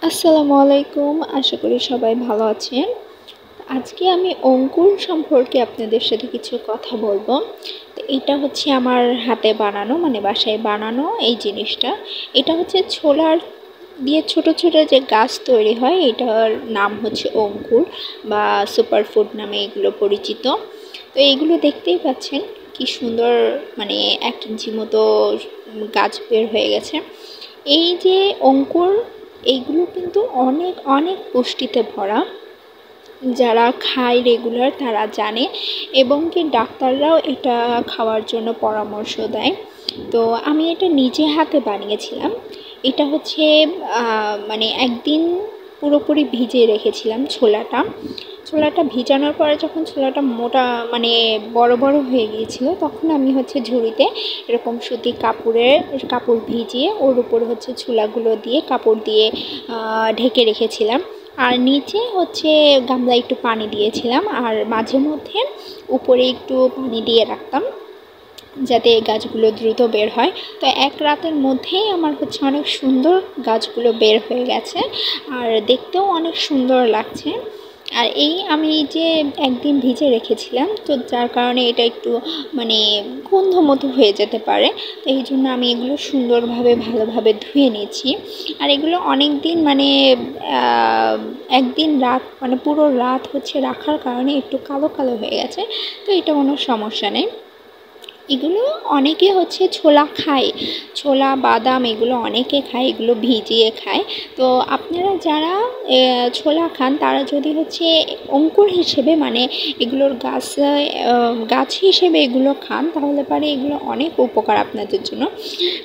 আসসালামু আলাইকুম। আশা করি সবাই ভালো আছেন। আজকে আমি অঙ্কুর সম্পর্কে আপনাদের সাথে কিছু কথা বলবো। তো এটা হচ্ছে আমার হাতে বানানো, মানে বাসায় বানানো এই জিনিসটা। এটা হচ্ছে ছোলার দিয়ে ছোট ছোট যে গাছ তৈরি হয়, এটার নাম হচ্ছে অঙ্কুর বা সুপার ফুড নামে এগুলো পরিচিত। তো এইগুলো দেখতেই পাচ্ছেন কি সুন্দর, মানে 1 ইঞ্চি মতো গাছ বের হয়ে গেছে। এই যে অঙ্কুর, এইগুলো কিন্তু অনেক অনেক পুষ্টিতে ভরা। যারা খায় রেগুলার তারা জানে, এবং কি ডাক্তাররাও এটা খাওয়ার জন্য পরামর্শ দেয়। তো আমি এটা নিজে হাতে বানিয়েছিলাম। এটা হচ্ছে মানে একদিন পুরোপুরি ভিজিয়ে রেখেছিলাম ছোলাটা ভিজানোর পরে যখন ছোলাটা মোটা, মানে বড় বড় হয়ে গিয়েছিল, তখন আমি হচ্ছে ঝুড়িতে এরকম সুতি কাপড় ভিজিয়ে ওর উপর হচ্ছে ছোলাগুলো দিয়ে কাপড় দিয়ে ঢেকে রেখেছিলাম। আর নিচে হচ্ছে গামলায় একটু পানি দিয়েছিলাম, আর মাঝে মধ্যে উপরে একটু পানি দিয়ে রাখতাম যাতে এই গাছগুলো দ্রুত বের হয়। তো এক রাতের মধ্যেই আমার হচ্ছে অনেক সুন্দর গাছগুলো বের হয়ে গেছে, আর দেখতেও অনেক সুন্দর লাগছে। আর এই আমি যে একদিন ভিজে রেখেছিলাম, তো যার কারণে এটা একটু মানে গন্ধ মতো হয়ে যেতে পারে। তো এই জন্য আমি এগুলো সুন্দরভাবে ভালোভাবে ধুয়ে নিয়েছি। আর এগুলো অনেক দিন, মানে একদিন রাত, মানে পুরো রাত হচ্ছে রাখার কারণে একটু কালো কালো হয়ে গেছে। তো এটা কোনো সমস্যা নেই। এগুলো অনেকে হচ্ছে ছোলা খায়, ছোলা বাদাম এগুলো অনেকে খায়, এগুলো ভিজিয়ে খায়। তো আপনারা যারা ছোলা খান তারা যদি হচ্ছে অঙ্কুর হিসেবে, মানে এগুলোর গাছ হিসেবে এগুলো খান, তাহলে পারে এগুলো অনেক উপকার আপনাদের জন্য।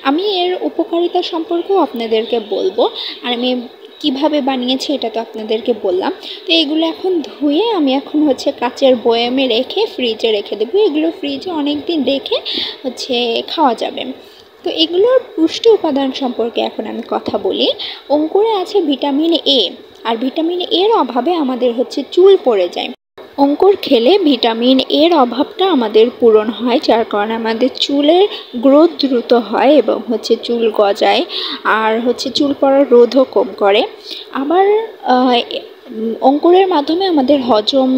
আমি এর উপকারিতা সম্পর্কেও আপনাদেরকে বলবো। আর আমি কিভাবে বানিয়েছি এটা তো আপনাদেরকে বললাম। তো এগুলো এখন ধুয়ে আমি এখন হচ্ছে কাচের বয়ামে রেখে ফ্রিজে রেখে দেবো। এগুলো ফ্রিজে অনেক দিন রেখে হচ্ছে খাওয়া যাবে। তো এগুলোর পুষ্টি উপাদান সম্পর্কে এখন আমি কথা বলি। অঙ্কুরে আছে ভিটামিন এ, আর ভিটামিন এর অভাবে আমাদের হচ্ছে চুল পড়ে যায়। অঙ্কুর খেলে ভিটামিন এর অভাবটা আমাদের পূরণ হয়, যার কারণে আমাদের চুলের গ্রোথ দ্রুত হয় এবং হচ্ছে চুল গজায়, আর হচ্ছে চুল পড়ার রোধও কম করে। আবার অঙ্কুরের মাধ্যমে আমাদের হজম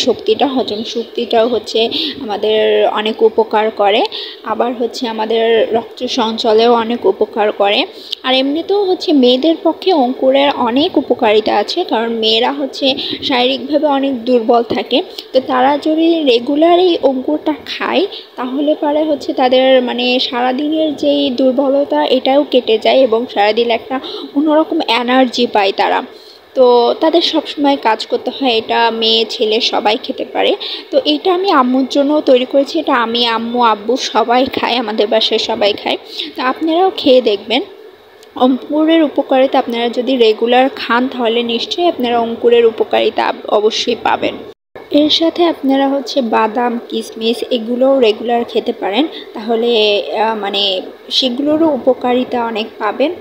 শক্তিটাও হচ্ছে আমাদের অনেক উপকার করে। আবার হচ্ছে আমাদের রক্ত সঞ্চালনেও অনেক উপকার করে। আর এমনিতেও হচ্ছে মেয়েদের পক্ষে অঙ্কুরের অনেক উপকারিতা আছে, কারণ মেয়েরা হচ্ছে শারীরিকভাবে অনেক দুর্বল থাকে। তো তারা যদি রেগুলার এই অঙ্কুরটা খায়, তাহলে পরে হচ্ছে তাদের মানে সারাদিনের যেই দুর্বলতা এটাও কেটে যায়, এবং সারাদিন একটা অন্যরকম এনার্জি পায় তারা। তো তাদের সবসময় কাজ করতে হয়, এটা মেয়ে ছেলে সবাই খেতে পারে। তো এটা আমি আম্মুর জন্য তৈরি করেছি। এটা আমি, আম্মু, আব্বু সবাই খায়, আমাদের বাসায় সবাই খায়। তো আপনারাও খেয়ে দেখবেন। অঙ্কুরের উপকারিতা আপনারা যদি রেগুলার খান, তাহলে নিশ্চয়ই আপনারা অঙ্কুরের উপকারিতা অবশ্যই পাবেন। এর সাথে আপনারা হচ্ছে বাদাম, কিশমিশ এগুলোও রেগুলার খেতে পারেন, তাহলে মানে সেগুলোরও উপকারিতা অনেক পাবেন।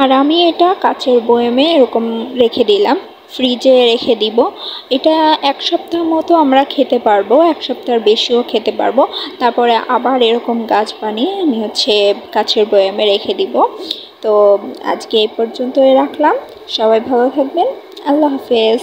আর আমি এটা কাচের বয়ামে এরকম রেখে দিলাম, ফ্রিজে রেখে দিব। এটা 1 সপ্তাহ মতো আমরা খেতে পারবো, 1 সপ্তাহের বেশিও খেতে পারবো। তারপরে আবার এরকম গাছ বানিয়ে আমি হচ্ছে কাচের বয়ামে রেখে দিব। তো আজকে এই পর্যন্তই রাখলাম। সবাই ভালো থাকবেন। আল্লাহ হাফেজ।